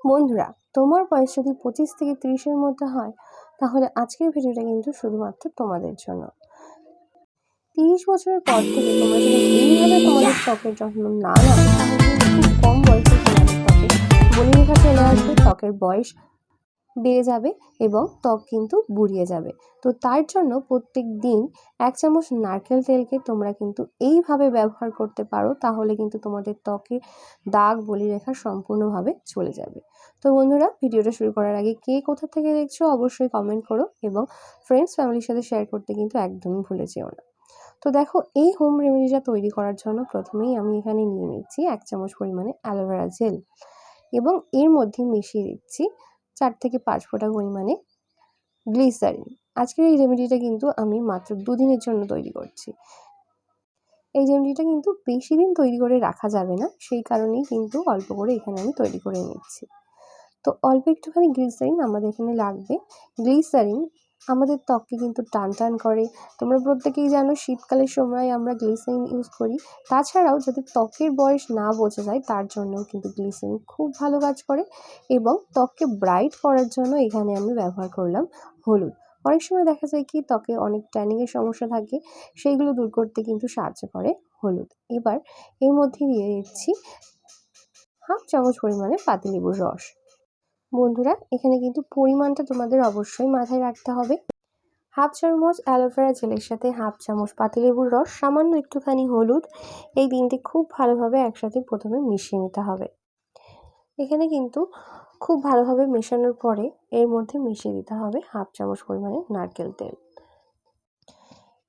বন্ধুরা, তোমার বয়স যদি 25 থেকে 30-এর মধ্যে হয়, তাহলে আজকের ভিডিওটা কিন্তু শুধুমাত্র তোমাদের জন্য। 30 বছরের পর থেকে তোমরা যদি এইভাবে তোমাদের ত্বকের যত্ন না নাও, তাহলে কিন্তু খুব কম বয়সে তোমাদের ত্বকে বলিরেখা চলে আসবে, ত্বকের বয়স বেড়ে যাবে এবং ত্বক কিন্তু বুড়িয়ে যাবে। তো তার জন্য প্রত্যেক দিন 1 চামচ নারকেল তেলকে তোমরা কিন্তু এইভাবে ব্যবহার করতে পারো, তাহলে কিন্তু তোমাদের ত্বকে দাগ বলিরেখা সম্পূর্ণভাবে চলে যাবে। তো বন্ধুরা, ভিডিওটা শুরু করার আগে কে কোথা থেকে দেখছো অবশ্যই কমেন্ট করো এবং ফ্রেন্ডস ফ্যামিলির সাথে শেয়ার করতে কিন্তু একদমই ভুলে যেও না। তো দেখো, এই হোম রেমেডিটা তৈরি করার জন্য প্রথমেই আমি এখানে নিয়ে নিচ্ছি 1 চামচ পরিমাণে অ্যালোভেরা জেল এবং এর মধ্যে মিশিয়ে দিচ্ছি 4 থেকে 5 ফোঁটা পরিমাণে গ্লিসারিন। আজকের এই রেমেডিটা কিন্তু আমি মাত্র 2 দিনের জন্য তৈরি করছি। এই রেমেডিটা কিন্তু বেশি দিন তৈরি করে রাখা যাবে না, সেই কারণেই কিন্তু অল্প করে এখানে আমি তৈরি করে নিচ্ছি। তো অল্প একটুখানি গ্লিসারিন আমাদের এখানে লাগবে। গ্লিসারিন আমাদের ত্বককে কিন্তু টান করে। তোমরা প্রত্যেকেই জানো শীতকালের সময় আমরা গ্লিসারিন ইউজ করি। তাছাড়াও যাতে ত্বকের বয়স না বোঝা যায় তার জন্যও কিন্তু গ্লিসারিন খুব ভালো কাজ করে এবং ত্বককে ব্রাইট করার জন্য এখানে আমি ব্যবহার করলাম হলুদ। অনেক সময় দেখা যায় কি ত্বকে অনেক ট্যানিংয়ের সমস্যা থাকে, সেইগুলো দূর করতে কিন্তু সাহায্য করে হলুদ। এবার এর মধ্যে দিয়ে দিচ্ছি 1/2 চামচ পরিমাণে পাতিলেবুর রস। বন্ধুরা, এখানে কিন্তু পরিমাণটা তোমাদের অবশ্যই মাথায় রাখতে হবে। 1/2 চামচ অ্যালোভেরা জেলের সাথে 1/2 চামচ পাতিলেবুর রস, সামান্য একটুখানি হলুদ, এই 3টে খুব ভালোভাবে একসাথে প্রথমে মিশিয়ে নিতে হবে। এখানে কিন্তু খুব ভালোভাবে মেশানোর পরে এর মধ্যে মিশিয়ে দিতে হবে 1/2 চামচ পরিমাণে নারকেল তেল।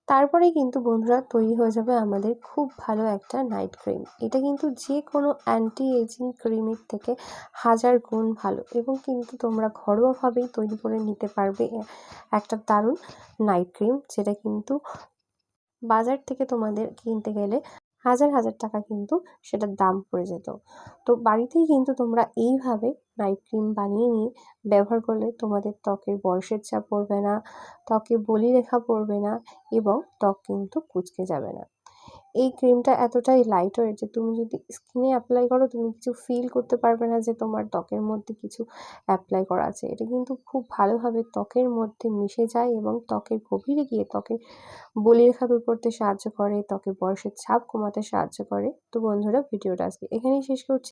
তারপরেই কিন্তু বন্ধুরা তৈরি হয়ে যাবে আমাদের খুব ভালো একটা নাইট ক্রিম। এটা কিন্তু যে কোনো অ্যান্টি এজিং ক্রিমের থেকে 1000 গুণ ভালো এবং কিন্তু তোমরা ঘরোয়াভাবেই তৈরি করে নিতে পারবে একটা দারুণ নাইট ক্রিম, যেটা কিন্তু বাজার থেকে তোমাদের কিনতে গেলে হাজার টাকা কিন্তু সেটার দাম পড়ে যেত। তো বাড়িতেই কিন্তু তোমরা এইভাবে নাইট ক্রিম বানিয়ে নিয়ে ব্যবহার করলে তোমাদের ত্বকের বয়সের ছাপ পড়বে না, ত্বকে বলিরেখা পড়বে না এবং ত্বক কিন্তু কুঁচকে যাবে না। এই ক্রিমটা এতটাই লাইট ওয়েট যে তুমি যদি স্কিনে অ্যাপ্লাই করো তুমি কিছু ফিল করতে পারবে না যে তোমার ত্বকের মধ্যে কিছু অ্যাপ্লাই করা আছে। এটা কিন্তু খুব ভালোভাবে ত্বকের মধ্যে মিশে যায় এবং ত্বকের গভীরে গিয়ে ত্বকের বলিরেখা দূর করতে সাহায্য করে, ত্বকের বয়সের ছাপ কমাতে সাহায্য করে। তো বন্ধুরা, ভিডিওটা আজকে এখানেই শেষ করছি।